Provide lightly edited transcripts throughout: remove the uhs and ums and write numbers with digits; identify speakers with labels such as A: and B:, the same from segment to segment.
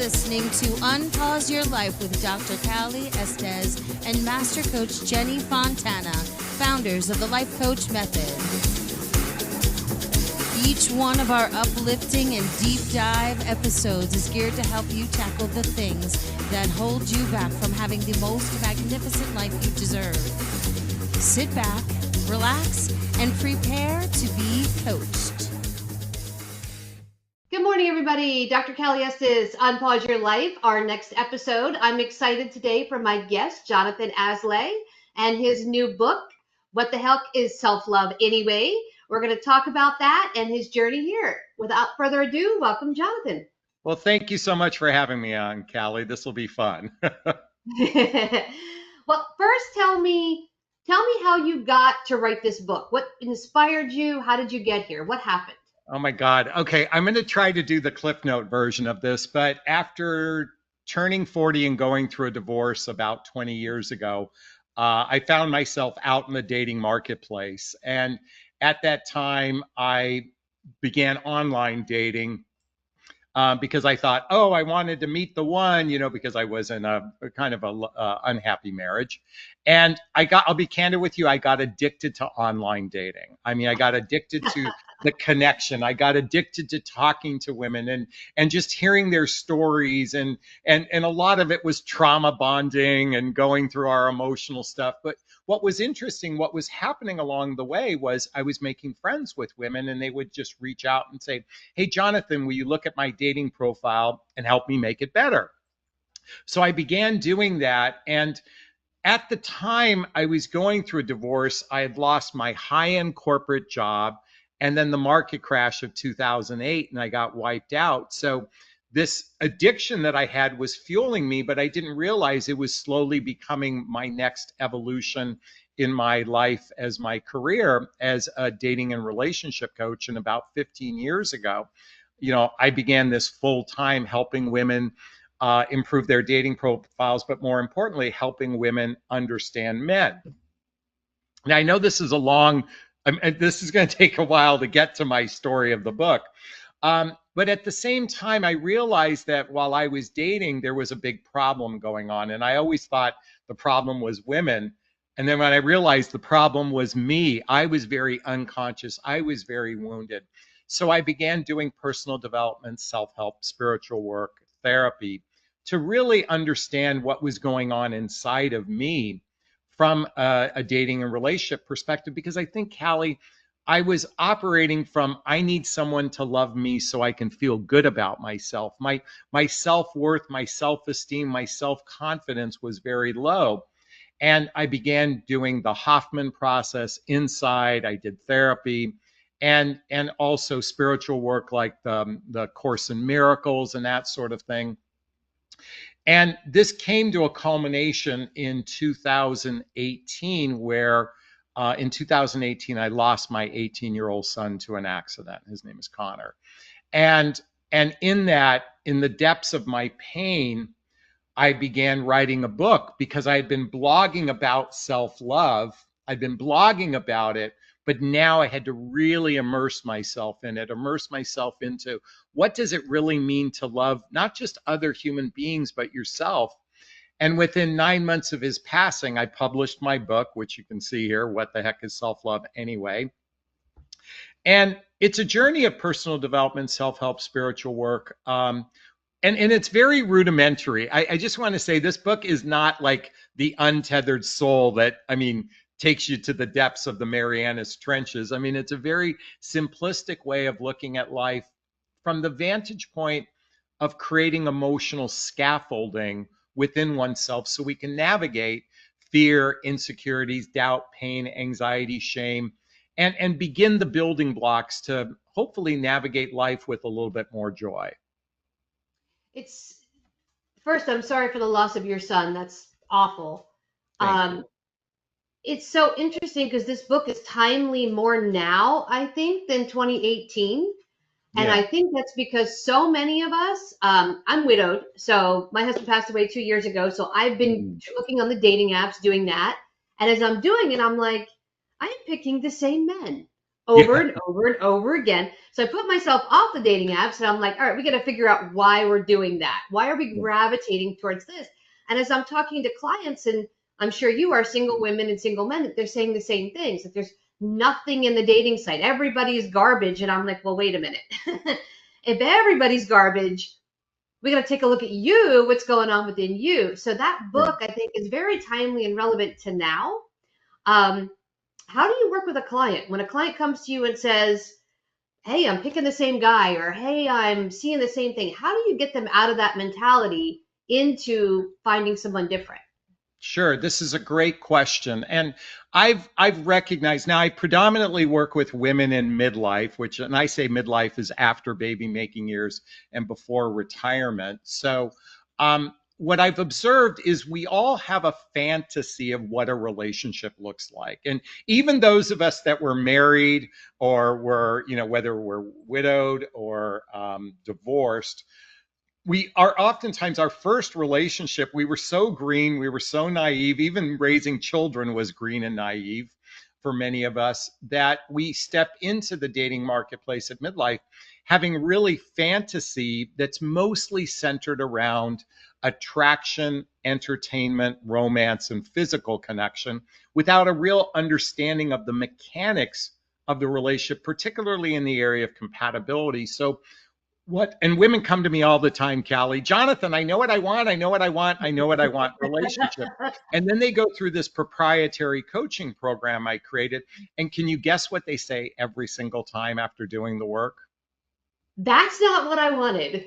A: listening to Unpause Your Life with Dr. Cali Estes and Master Coach Jenny Fontana, founders of the Life Coach Method. Each one of our uplifting and deep dive episodes is geared to help you tackle the things that hold you back from having the most magnificent life you deserve. Sit back, relax, and prepare to be coached.
B: Good morning, everybody. Dr. Cali Estes, Unpause Your Life. Our next episode, I'm excited today for my guest, Jonathon Aslay, and his new book, What the Heck is Self-Love Anyway? We're going to talk about that and his journey here. Without further ado, welcome, Jonathon.
C: Well, thank you so much for having me on, Cali. This will be fun.
B: Well, first tell me how you got to write this book. What inspired you? How did you get here? What happened?
C: Oh my God. Okay, I'm going to try to do the Cliff Note version of this, but after turning 40 and going through a divorce about 20 years ago, I found myself out in the dating marketplace. And at that time, I began online dating because I thought, I wanted to meet the one, because I was in a kind of a unhappy marriage. And I'll be candid with you, I got addicted to online dating. I mean, I got addicted to the connection. I got addicted to talking to women and just hearing their stories. And a lot of it was trauma bonding and going through our emotional stuff. But what was interesting, what was happening along the way was I was making friends with women, and they would just reach out and say, "Hey, Jonathon, will you look at my dating profile and help me make it better?" So I began doing that. And at the time I was going through a divorce, I had lost my high-end corporate job, and then the market crash of 2008, and I got wiped out. So this addiction that I had was fueling me, but I didn't realize it was slowly becoming my next evolution in my life as my career as a dating and relationship coach. And about 15 years ago, I began this full time helping women improve their dating profiles, but more importantly, helping women understand men. Now, I know this is this is going to take a while to get to my story of the book. But at the same time, I realized that while I was dating, there was a big problem going on. And I always thought the problem was women. And then when I realized the problem was me, I was very unconscious. I was very wounded. So I began doing personal development, self-help, spiritual work, therapy, to really understand what was going on inside of me from a dating and relationship perspective. Because I think, Cali, I was operating from, I need someone to love me so I can feel good about myself. My self-worth, my self-esteem, my self-confidence was very low. And I began doing the Hoffman process inside. I did therapy and also spiritual work like the Course in Miracles and that sort of thing. And this came to a culmination in 2018, where in 2018, I lost my 18-year-old son to an accident. His name is Connor. And in the depths of my pain, I began writing a book because I had been blogging about self-love. I'd been blogging about it, but now I had to really immerse myself in it, immerse myself into what does it really mean to love not just other human beings, but yourself. And within 9 months of his passing, I published my book, which you can see here, What the Heck is Self-Love Anyway? And it's a journey of personal development, self-help, spiritual work. And it's very rudimentary. I just want to say this book is not like the Untethered Soul that, takes you to the depths of the Marianas Trenches. It's a very simplistic way of looking at life from the vantage point of creating emotional scaffolding within oneself so we can navigate fear, insecurities, doubt, pain, anxiety, shame, and begin the building blocks to hopefully navigate life with a little bit more joy.
B: First, I'm sorry for the loss of your son. That's awful. It's so interesting because this book is timely more now, I think, than 2018. And yeah. I think that's because so many of us, I'm widowed. So my husband passed away 2 years ago. So I've been looking on the dating apps, doing that. And as I'm doing it, I'm like, I am picking the same men over
C: Yeah.
B: and over and over again. So I put myself off the dating apps and I'm like, all right, we got to figure out why we're doing that. Why are we gravitating towards this? And as I'm talking to clients, and I'm sure you are, single women and single men, they're saying the same things, that there's nothing in the dating site. Everybody's garbage. And I'm like, well, wait a minute. If everybody's garbage, we got to take a look at you, what's going on within you. So that
C: Yeah.
B: book, I think, is very timely and relevant to now. Um, how do you work with a client when a client comes to you and says, hey, I'm picking the same guy, or hey, I'm seeing the same thing? How do you get them out of that mentality into finding someone different?
C: Sure, this is a great question. And I've recognized now I predominantly work with women in midlife, which, and I say midlife is after baby making years and before retirement. So what I've observed is we all have a fantasy of what a relationship looks like. And even those of us that were married or were, whether we're widowed or divorced, we are oftentimes our first relationship, we were so green, we were so naive, even raising children was green and naive for many of us, that we step into the dating marketplace at midlife having really fantasy that's mostly centered around attraction, entertainment, romance, and physical connection without a real understanding of the mechanics of the relationship, particularly in the area of compatibility. So and women come to me all the time, Callie, Jonathan, I know what I want. I know what I want. I know what I want relationship. And then they go through this proprietary coaching program I created. And can you guess what they say every single time after doing the work?
B: That's not what I wanted.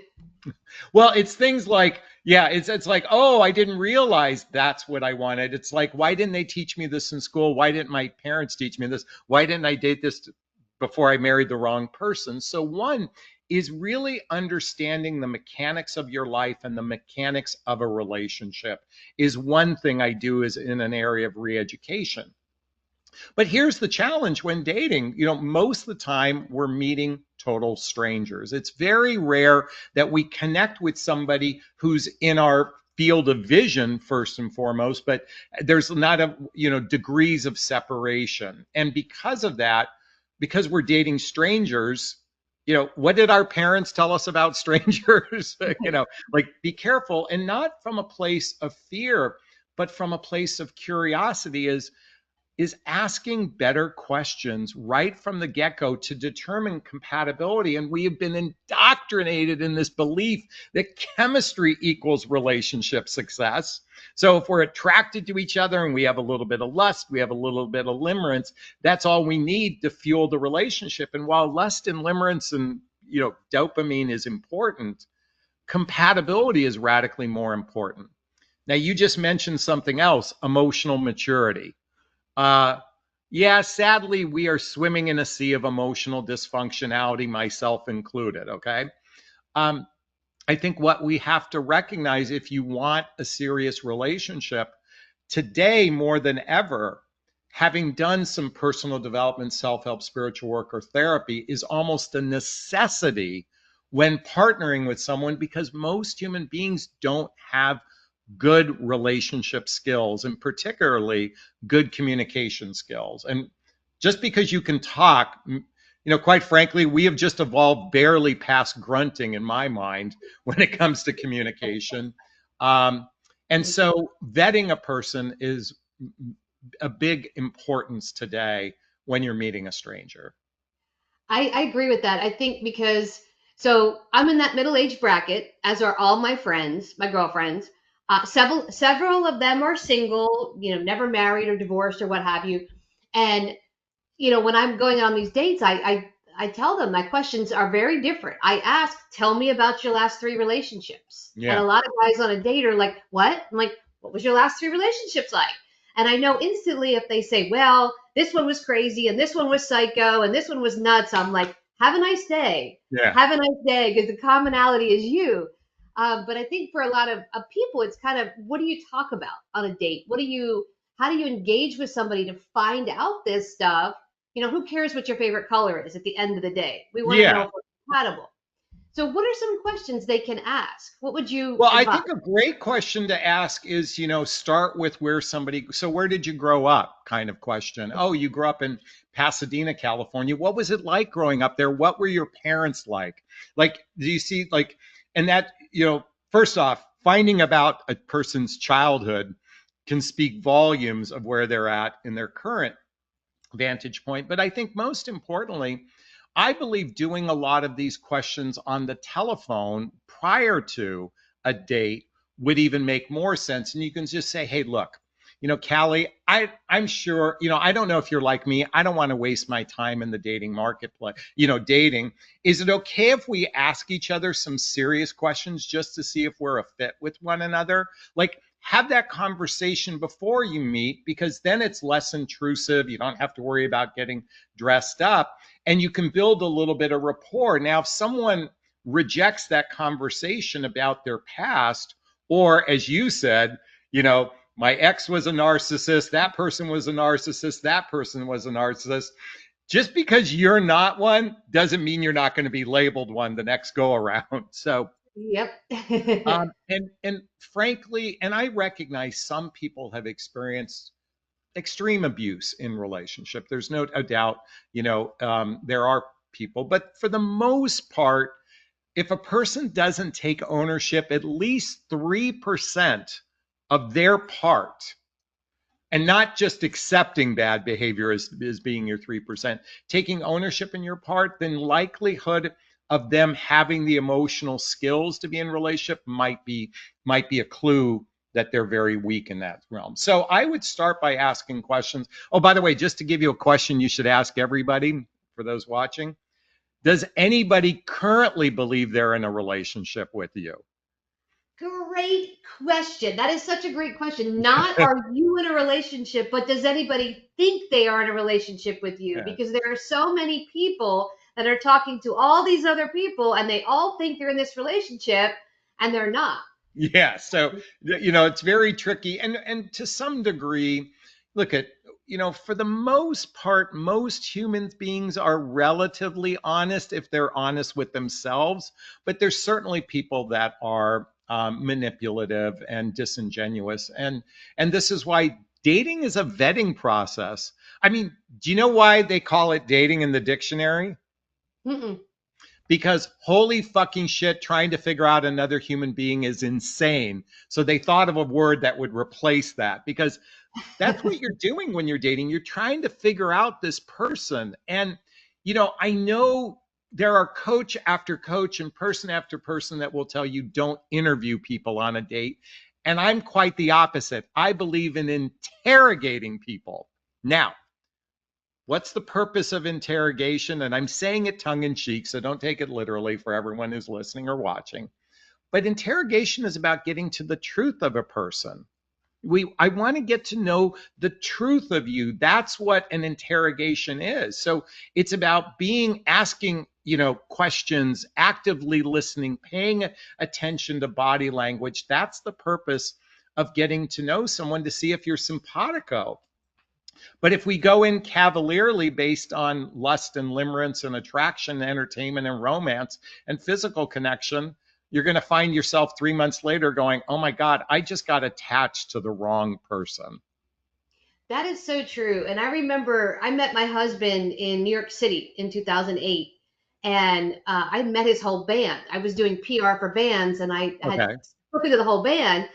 C: Well, it's things like, yeah, it's like, oh, I didn't realize that's what I wanted. It's like, why didn't they teach me this in school? Why didn't my parents teach me this? Why didn't I date this before I married the wrong person? So one is really understanding the mechanics of your life and the mechanics of a relationship is one thing I do is in an area of re-education. But here's the challenge when dating, most of the time we're meeting total strangers. It's very rare that we connect with somebody who's in our field of vision first and foremost, but there's not degrees of separation. And because of that, because we're dating strangers, what did our parents tell us about strangers? Like be careful, and not from a place of fear, but from a place of curiosity is asking better questions right from the get-go to determine compatibility. And we have been indoctrinated in this belief that chemistry equals relationship success. So if we're attracted to each other and we have a little bit of lust, we have a little bit of limerence, that's all we need to fuel the relationship. And while lust and limerence and dopamine is important, compatibility is radically more important. Now, you just mentioned something else, emotional maturity. Uh, yeah, sadly, we are swimming in a sea of emotional dysfunctionality, myself included. Okay. Um, I think what we have to recognize if you want a serious relationship today more than ever, having done some personal development, self help, spiritual work, or therapy is almost a necessity when partnering with someone because most human beings don't have good relationship skills and particularly good communication skills. And just because you can talk, quite frankly, we have just evolved barely past grunting in my mind when it comes to communication. And so vetting a person is a big importance today when you're meeting a stranger.
B: I agree with that. I think because so I'm in that middle age bracket, as are all my friends, my girlfriends. Several of them are single, never married or divorced or what have you. And when I'm going on these dates, I tell them my questions are very different. I ask, tell me about your last three relationships. And a
C: Yeah.
B: lot of guys on a date are like, what? I'm like, what was your last three relationships like? And I know instantly if they say, well, this one was crazy and this one was psycho and this one was nuts, I'm like, have a nice day.
C: Yeah.
B: Have a nice day because the commonality is you. But I think for a lot of people, it's kind of what do you talk about on a date? How do you engage with somebody to find out this stuff? Who cares what your favorite color is at the end of the day? We want to know
C: Yeah.
B: if we're compatible. So what are some questions they can ask? What would you
C: Well, I
B: advise?
C: think a great question to ask is, start with where did you grow up kind of question. Oh, you grew up in Pasadena, California. What was it like growing up there? What were your parents like? Like, do you see, like, and that, first off, finding about a person's childhood can speak volumes of where they're at in their current vantage point. But I think most importantly, I believe doing a lot of these questions on the telephone prior to a date would even make more sense. And you can just say, hey, look, Callie, I'm sure, I don't know if you're like me. I don't want to waste my time in the dating marketplace, dating. Is it okay if we ask each other some serious questions just to see if we're a fit with one another? Like, have that conversation before you meet, because then it's less intrusive. You don't have to worry about getting dressed up, and you can build a little bit of rapport. Now, if someone rejects that conversation about their past, or as you said, my ex was a narcissist, that person was a narcissist, that person was a narcissist. Just because you're not one doesn't mean you're not going to be labeled one the next go around. So,
B: Yep.
C: and frankly, and I recognize some people have experienced extreme abuse in relationship. There's no doubt, there are people, but for the most part, if a person doesn't take ownership, at least 3% of their part, and not just accepting bad behavior as being your 3%, taking ownership in your part, then likelihood of them having the emotional skills to be in relationship might be a clue that they're very weak in that realm. So I would start by asking questions. Oh, by the way, just to give you a question you should ask everybody, for those watching, does anybody currently believe they're in a relationship with you?
B: Great question. That is such a great question. Not are you in a relationship, but does anybody think they are in a relationship with you?
C: Yeah.
B: Because there are so many people that are talking to all these other people and they all think they're in this relationship and they're not.
C: Yeah, so it's very tricky, and to some degree, look at, for the most part, most human beings are relatively honest if they're honest with themselves, but there's certainly people that are manipulative and disingenuous, and this is why dating is a vetting process. I mean, do you know why they call it dating in the dictionary?
B: Mm-mm.
C: Because holy fucking shit, trying to figure out another human being is insane. So they thought of a word that would replace that, because that's what you're doing when you're dating. You're trying to figure out this person. And, I know there are coach after coach and person after person that will tell you don't interview people on a date. And I'm quite the opposite. I believe in interrogating people. Now, what's the purpose of interrogation? And I'm saying it tongue in cheek, so don't take it literally for everyone who's listening or watching. But interrogation is about getting to the truth of a person. I want to get to know the truth of you. That's what an interrogation is. So it's about asking, questions, actively listening, paying attention to body language. That's the purpose of getting to know someone, to see if you're simpatico. But if we go in cavalierly based on lust and limerence and attraction, entertainment and romance and physical connection, you're going to find yourself 3 months later going, oh my God, I just got attached to the wrong person.
B: That is so true. And I remember I met my husband in New York City in 2008, and I met his whole band. I was doing PR for bands, and I had
C: Okay.
B: spoken to the whole band,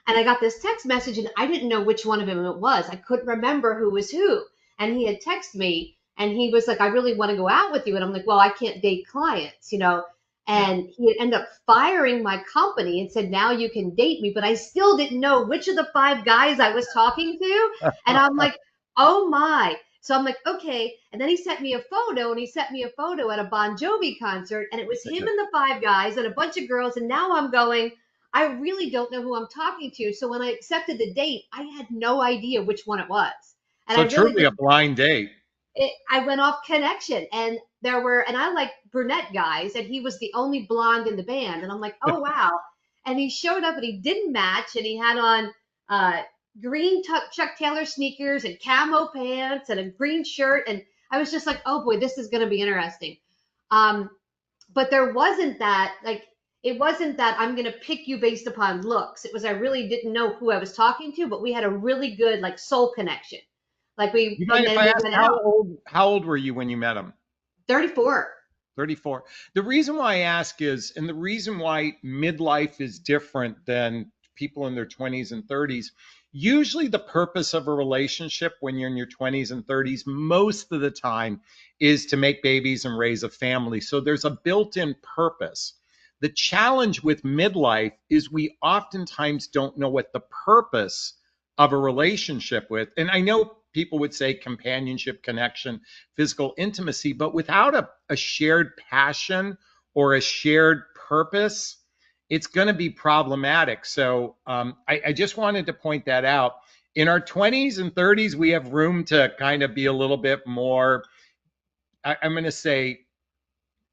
B: and I got this text message, and I didn't know which one of them it was. I couldn't remember who was who. And he had texted me, and he was like, I really want to go out with you. And I'm like, well, I can't date clients.
C: Yeah.
B: And he had ended up firing my company and said, now you can date me. But I still didn't know which of the five guys I was talking to. And I'm like, oh my. So I'm like, okay. And then he sent me a photo, and he sent me a photo at a Bon Jovi concert, and it was him and the five guys and a bunch of girls. And now I'm going, I really don't know who I'm talking to. So when I accepted the date, I had no idea which one it was. And
C: So
B: I really
C: truly a
B: did.
C: blind date.
B: I went off connection, and I like brunette guys, and he was the only blonde in the band. And I'm like, oh, wow. And he showed up and he didn't match, and he had on green Chuck Taylor sneakers and camo pants and a green shirt. And I was just like, oh boy, this is going to be interesting. Um, but there wasn't that, like, it wasn't that I'm going to pick you based upon looks. It was, I really didn't know who I was talking to, but we had a really good, like, soul connection. Like,
C: You
B: and
C: mind if
B: then
C: I
B: we
C: ask
B: went out.
C: how old were you when you met him?
B: 34.
C: 34. The reason why I ask is, and the reason why midlife is different than people in their 20s and 30s, usually the purpose of a relationship when you're in your 20s and 30s, most of the time, is to make babies and raise a family. So there's a built in purpose. The challenge with midlife is we oftentimes don't know what the purpose of a relationship with. And I know people would say companionship, connection, physical intimacy, but without a shared passion or a shared purpose, it's going to be problematic. So I just wanted to point that out. In our 20s and 30s, we have room to kind of be a little bit more, I'm going to say,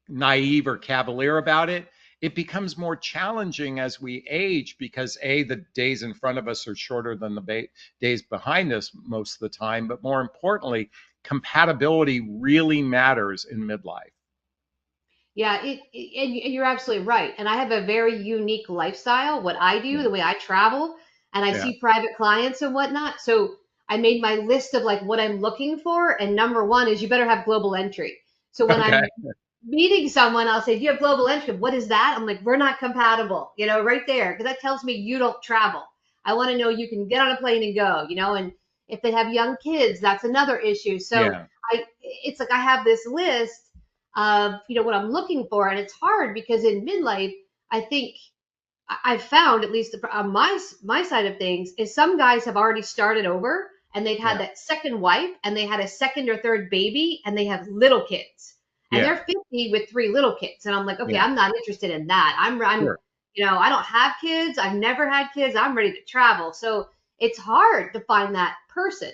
C: naive or cavalier about it. It becomes more challenging as we age because the days in front of us are shorter than the days behind us most of the time. But more importantly, compatibility really matters in midlife.
B: Yeah, and you're absolutely right. And I have a very unique lifestyle, what I do,
C: Yeah.
B: the way I travel, and I
C: Yeah.
B: see private clients and whatnot. So I made my list of like what I'm looking for. And number one is you better have global entry. So when
C: Okay.
B: I'm meeting someone, I'll say, "Do you have global entry?" What is that? I'm like, "We're not compatible," right there, because that tells me you don't travel. I want to know you can get on a plane and go. And if they have young kids, that's another issue. So
C: Yeah.
B: it's like I have this list of what I'm looking for, and it's hard because in midlife, I think I've found, at least on my side of things, is some guys have already started over and they've had
C: Yeah.
B: that second wife and they had a second or third baby and they have little kids and
C: Yeah.
B: they're 50 with three little kids, and I'm like, okay,
C: Yeah.
B: I'm not interested in that. I'm
C: Sure.
B: I don't have kids. I've never had kids. I'm ready to travel. So it's hard to find that person.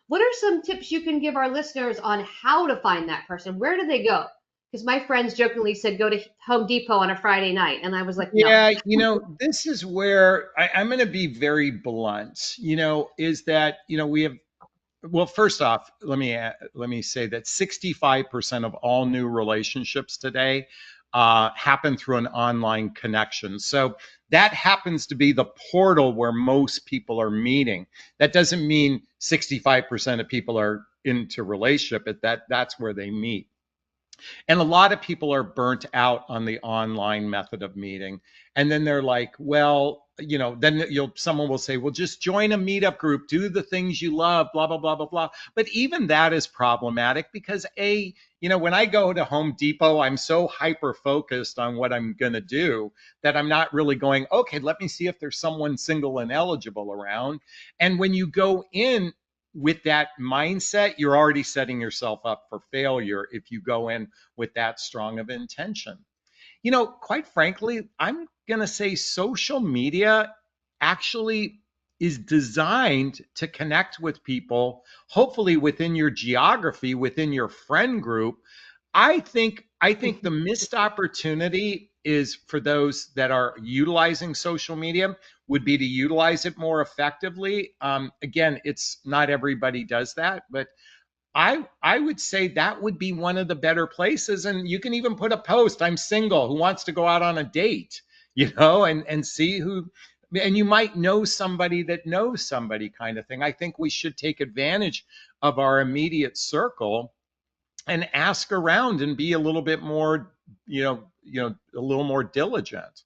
B: What are some tips you can give our listeners on how to find that person? Where do they go? Because my friends jokingly said go to Home Depot on a Friday night, and I was like, no.
C: Yeah, this is where I'm going to be very blunt. Is that we have. Well, first off, let me say that 65% of all new relationships today happen through an online connection. So that happens to be the portal where most people are meeting. That doesn't mean 65% of people are into relationship. That's where they meet. And a lot of people are burnt out on the online method of meeting. And then they're like, well, then someone will say, well, just join a meetup group, do the things you love, blah, blah, blah, blah, blah. But even that is problematic because when I go to Home Depot, I'm so hyper focused on what I'm going to do that I'm not really going, okay, let me see if there's someone single and eligible around. And when you go in with that mindset, you're already setting yourself up for failure if you go in with that strong of intention. Quite frankly, I'm going to say social media actually is designed to connect with people, hopefully within your geography, within your friend group. I think the missed opportunity is for those that are utilizing social media would be to utilize it more effectively. Again, it's not everybody does that, but I would say that would be one of the better places. And you can even put a post, I'm single, who wants to go out on a date, and see who, and you might know somebody that knows somebody kind of thing. I think we should take advantage of our immediate circle and ask around and be a little bit more, a little more diligent.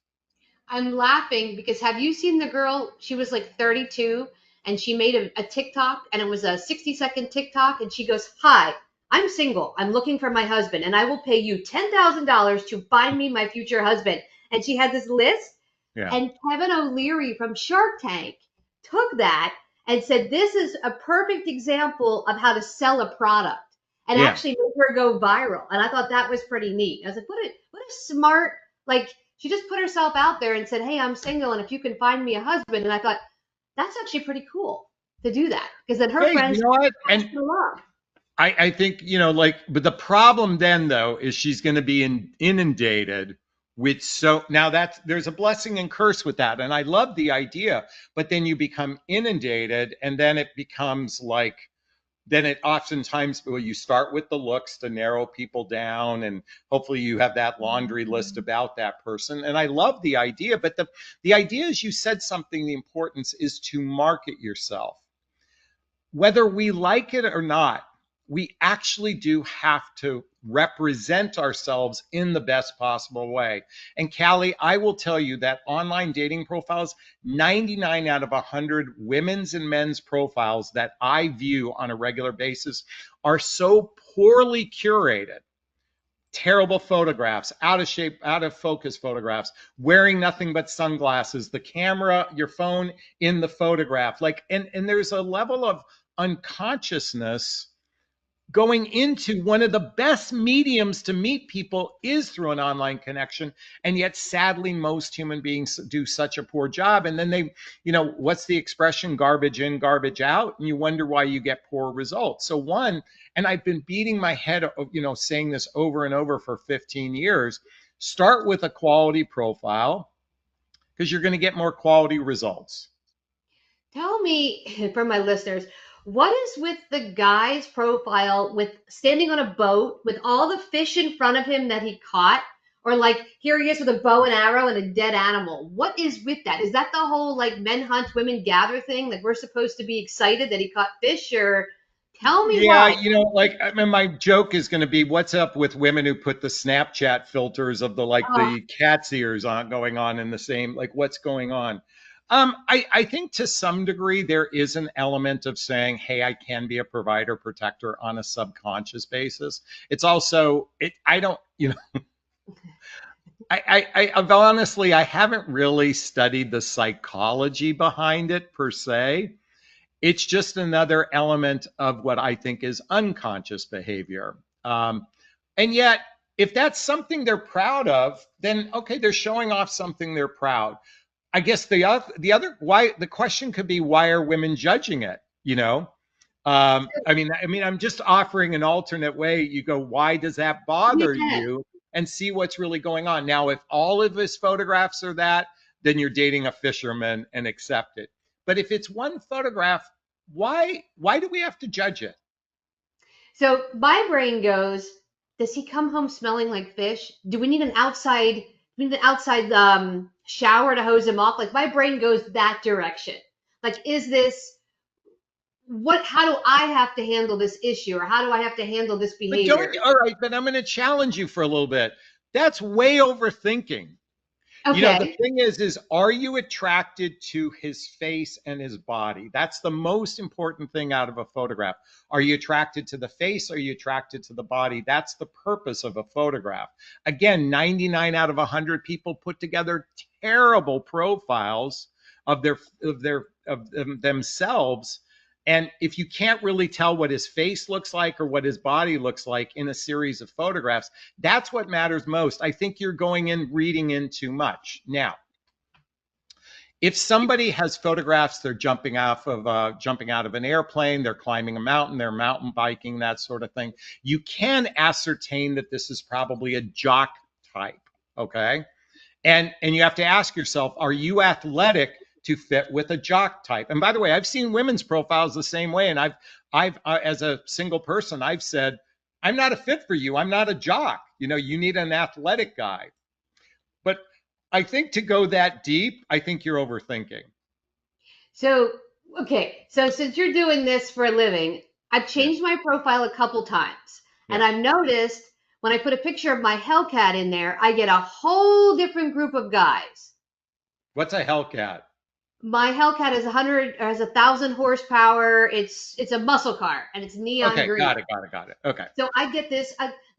B: I'm laughing because have you seen the girl? She was like 32 and she made a TikTok, and it was a 60-second TikTok. And she goes, "Hi, I'm single. I'm looking for my husband and I will pay you $10,000 to find me my future husband." And she had this list.
C: Yeah.
B: And Kevin O'Leary from Shark Tank took that and said, "This is a perfect example of how to sell a product," and
C: Yeah.
B: actually made her go viral. And I thought that was pretty neat. I was like, what a smart, like, she just put herself out there and said, "Hey, I'm single, and if you can find me a husband." And I thought that's actually pretty cool to do that, because then her
C: Hey,
B: friends
C: you know what?
B: passed
C: And
B: it along.
C: I think, but the problem then though is she's going to be inundated with, so now there's a blessing and curse with that. And I love the idea, but then you become inundated and then it becomes like then it oftentimes, well, you start with the looks to narrow people down, and hopefully you have that laundry list about that person. And I love the idea, but the idea is, you said something, the importance is to market yourself. Whether we like it or not, we actually do have to represent ourselves in the best possible way. And Cali, I will tell you that online dating profiles, 99 out of 100 women's and men's profiles that I view on a regular basis are so poorly curated. Terrible photographs, out of shape, out of focus photographs, wearing nothing but sunglasses, the camera, your phone in the photograph. Like, and there's a level of unconsciousness going into one of the best mediums to meet people is through an online connection. And yet, sadly, most human beings do such a poor job. And then they, what's the expression? Garbage in, garbage out. And you wonder why you get poor results. So one, and I've been beating my head, saying this over and over for 15 years, start with a quality profile, because you're going to get more quality results.
B: Tell me, for my listeners, what is with the guy's profile with standing on a boat with all the fish in front of him that he caught? Or like, here he is with a bow and arrow and a dead animal. What is with that? Is that the whole like men hunt, women gather thing? Like, we're supposed to be excited that he caught fish? Or tell me why.
C: I mean, my joke is going to be, what's up with women who put the Snapchat filters of the cat's ears on going on in the same, like, what's going on? I think to some degree there is an element of saying, hey, I can be a provider, protector on a subconscious basis. It's also, honestly, I haven't really studied the psychology behind it per se. It's just another element of what I think is unconscious behavior. And yet, if that's something they're proud of, then okay, they're showing off something they're proud. I guess the question could be, why are women judging it? I'm just offering an alternate way. You go, why does that bother you? And see what's really going on. Now, if all of his photographs are that, then you're dating a fisherman and accept it. But if it's one photograph, why do we have to judge it?
B: So my brain goes, does he come home smelling like fish? Do we need an outside shower to hose him off? Like, my brain goes that direction. Like, how do I have to handle this issue, or how do I have to handle this behavior?
C: All right, but I'm going to challenge you for a little bit. That's way overthinking.
B: Okay.
C: The thing is are you attracted to his face and his body? That's the most important thing out of a photograph. Are you attracted to the face? Are you attracted to the body? That's the purpose of a photograph. Again, 99 out of 100 people put together terrible profiles of themselves. And if you can't really tell what his face looks like or what his body looks like in a series of photographs, that's what matters most. I think you're reading in too much. Now, if somebody has photographs, they're jumping out of an airplane, they're climbing a mountain, they're mountain biking, that sort of thing, you can ascertain that this is probably a jock type, okay? And you have to ask yourself, are you athletic to fit with a jock type? And by the way, I've seen women's profiles the same way. And I've as a single person, I've said, I'm not a fit for you. I'm not a jock. You need an athletic guy. But I think to go that deep, I think you're overthinking.
B: So, okay. So since you're doing this for a living, I've changed my profile a couple times. Yeah. And I've noticed when I put a picture of my Hellcat in there, I get a whole different group of guys.
C: What's a Hellcat?
B: My Hellcat is 1,000 horsepower. It's a muscle car, and it's neon green.
C: Got it. Okay.
B: So I get this.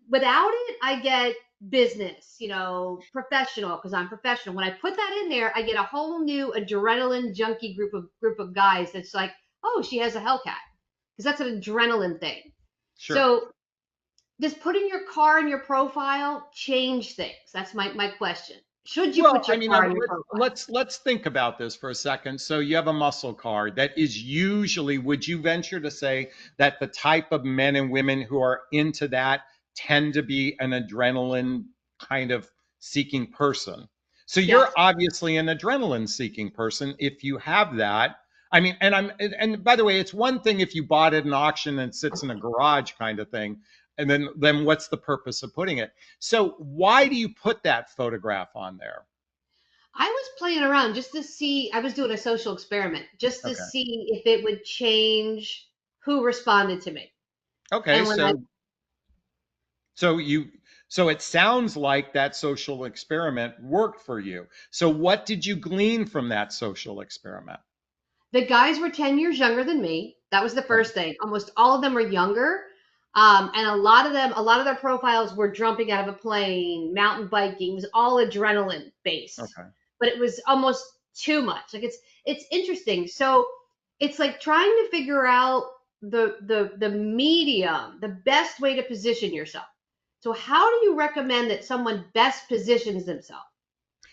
B: Without it, I get business, professional, because I'm professional. When I put that in there, I get a whole new adrenaline junkie group of guys. That's like, oh, she has a Hellcat, because that's an adrenaline thing. Sure. So does putting your car in your profile change things? That's my question. Should you put your car in your profile?
C: Let's think about this for a second. So you have a muscle car that is usually, would you venture to say that the type of men and women who are into that tend to be an adrenaline kind of seeking person? So you're obviously an adrenaline seeking person if you have that. I mean, and by the way, it's one thing if you bought it at an auction and it sits in a garage kind of thing, and then what's the purpose of putting it? So why do you put that photograph on there?
B: I was playing around just to see, I was doing a social experiment just to
C: Okay.
B: see if it would change who responded to me.
C: Okay,
B: And when I,
C: so you so it sounds like that social experiment worked for you. So what did you glean from that social experiment?
B: the guys were 10 years younger than me. That was the
C: Okay.
B: first thing. Almost all of them were younger. And a lot of their profiles were jumping out of a plane, mountain biking. It was all adrenaline based,
C: Okay.
B: but it was almost too much. Like it's interesting. So it's like trying to figure out the medium, the best way to position yourself. So how do you recommend that someone best positions themselves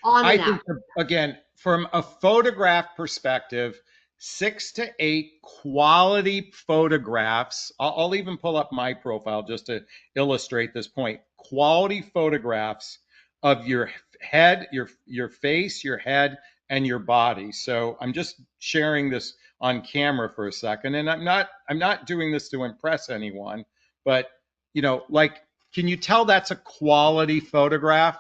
B: on
C: I
B: and out?
C: think, again, from a photograph perspective, 6 to 8 quality photographs. I'll even pull up my profile just to illustrate this point. Quality photographs of your head, your face, your head, and your body. So I'm just sharing this on camera for a second, and I'm not doing this to impress anyone, but like, can you tell that's a quality photograph?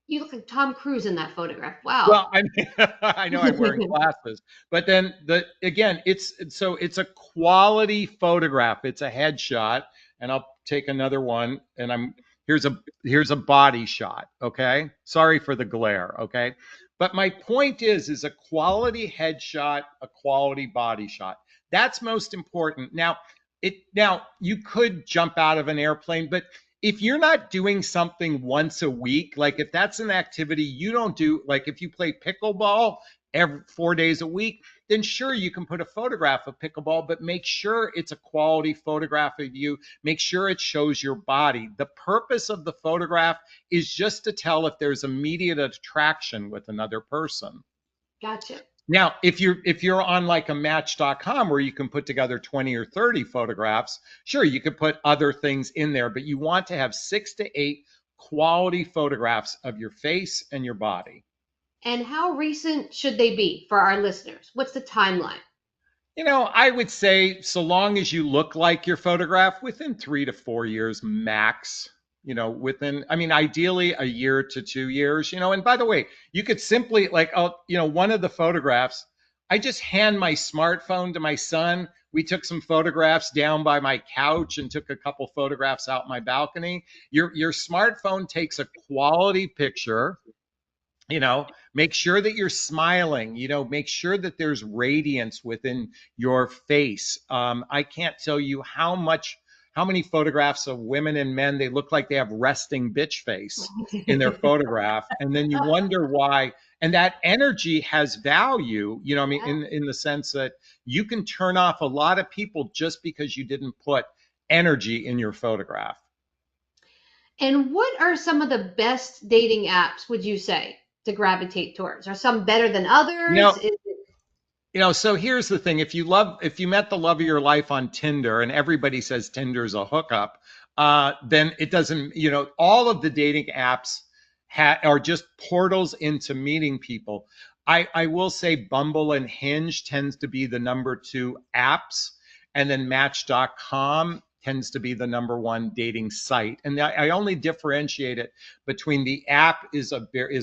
B: You look like Tom Cruise in that photograph. Wow.
C: Well, I mean, I know I'm wearing glasses, but then it's a quality photograph. It's a headshot, and I'll take another one, and here's a body shot. Okay, sorry for the glare. Okay, but my point is a quality headshot, a quality body shot. That's most important. Now you could jump out of an airplane, but if you're not doing something once a week, like if that's an activity you don't do, like if you play pickleball every 4 days a week, then sure, you can put a photograph of pickleball, but make sure it's a quality photograph of you. Make sure it shows your body. The purpose of the photograph is just to tell if there's immediate attraction with another person.
B: Gotcha.
C: Now, if you're on like a match.com where you can put together 20 or 30 photographs, sure, you could put other things in there, but you want to have 6 to 8 quality photographs of your face and your body.
B: And how recent should they be for our listeners? What's the timeline?
C: I would say so long as you look like your photograph, within 3 to 4 years max. I mean, ideally a year to 2 years. And by the way, you could simply like, oh, one of the photographs, I just hand my smartphone to my son. We took some photographs down by my couch and took a couple photographs out my balcony. Your smartphone takes a quality picture. Make sure that you're smiling. Make sure that there's radiance within your face. I can't tell you how many photographs of women and men, they look like they have resting bitch face in their photograph, and then you wonder why. And that energy has value. I mean,
B: Yeah.
C: in the sense that you can turn off a lot of people just because you didn't put energy in your photograph.
B: And what are some of the best dating apps, would you say, to gravitate towards? Are some better than
C: You
B: others?
C: know, so here's the thing. If you met the love of your life on Tinder, and everybody says Tinder's a hookup, then it doesn't, all of the dating apps are just portals into meeting people. I will say Bumble and Hinge tends to be the number two apps, and then Match.com tends to be the number one dating site. And I only differentiate it between the app is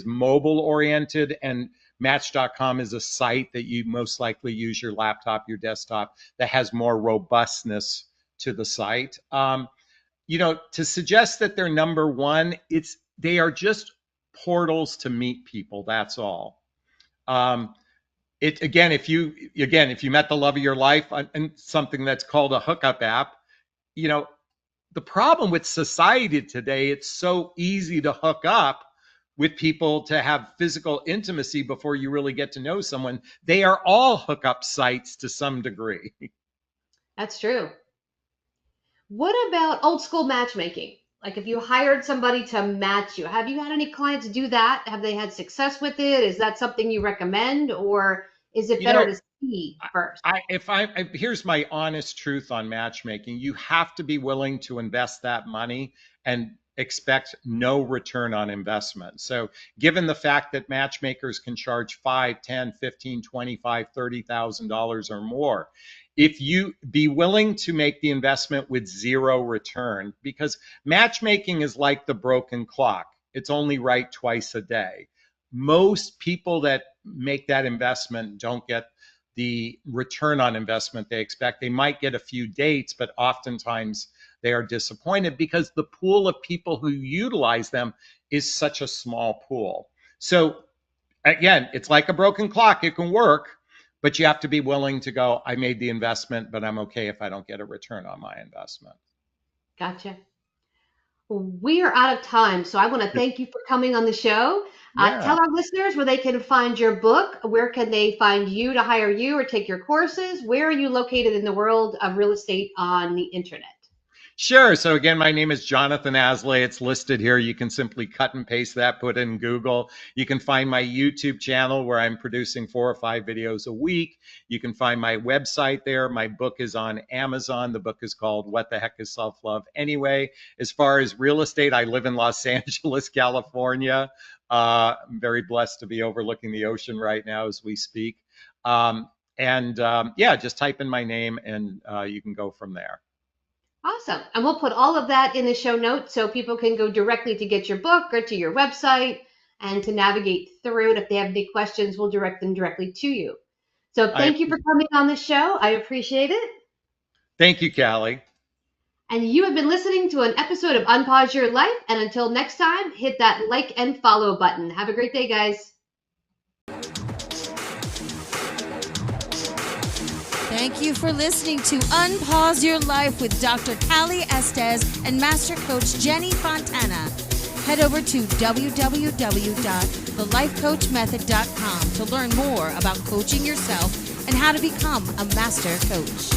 C: mobile oriented, and Match.com is a site that you most likely use your laptop, your desktop, that has more robustness to the site. To suggest that they're number one, they are just portals to meet people. That's all. Um, it if you met the love of your life on something that's called a hookup app, you know, the problem with society today, it's so easy to hook up with people, to have physical intimacy before you really get to know someone. They are all hookup sites to some degree.
B: That's true. What about old school matchmaking? Like if you hired somebody to match you, have you had any clients do that? Have they had success with it? Is that something you recommend, or is it
C: You
B: better
C: know,
B: to see first?
C: here's my honest truth on matchmaking. You have to be willing to invest that money, and expect no return on investment. So given the fact that matchmakers can charge $5, $10, $15, $25, $30,000 or more, if you be willing to make the investment with zero return, because matchmaking is like the broken clock. It's only right twice a day. Most people that make that investment don't get the return on investment they expect. They might get a few dates, but oftentimes they are disappointed because the pool of people who utilize them is such a small pool. So again, it's like a broken clock. It can work, but you have to be willing to go, I made the investment, but I'm okay if I don't get a return on my investment.
B: Gotcha. We are out of time, so I want to thank you for coming on the show.
C: Yeah.
B: Tell our listeners where they can find your book. Where can they find you to hire you or take your courses? Where are you located in the world of real estate on the internet?
C: Sure. So again, my name is Jonathon Aslay. It's listed here. You can simply cut and paste that, put in Google. You can find my YouTube channel where I'm producing 4 or 5 videos a week. You can find my website there. My book is on Amazon. The book is called What the Heck is Self-Love Anyway? As far as real estate, I live in Los Angeles, California. I'm very blessed to be overlooking the ocean right now as we speak. Yeah, just type in my name and you can go from there.
B: Awesome. And we'll put all of that in the show notes so people can go directly to get your book or to your website and to navigate through it. If they have any questions, we'll direct them directly to you. So thank you for coming on the show. I appreciate it.
C: Thank you, Cali.
B: And you have been listening to an episode of Unpause Your Life. And until next time, hit that like and follow button. Have a great day, guys.
A: Thank you for listening to Unpause Your Life with Dr. Cali Estes and Master Coach Jenny Fontana. Head over to www.thelifecoachmethod.com to learn more about coaching yourself and how to become a master coach.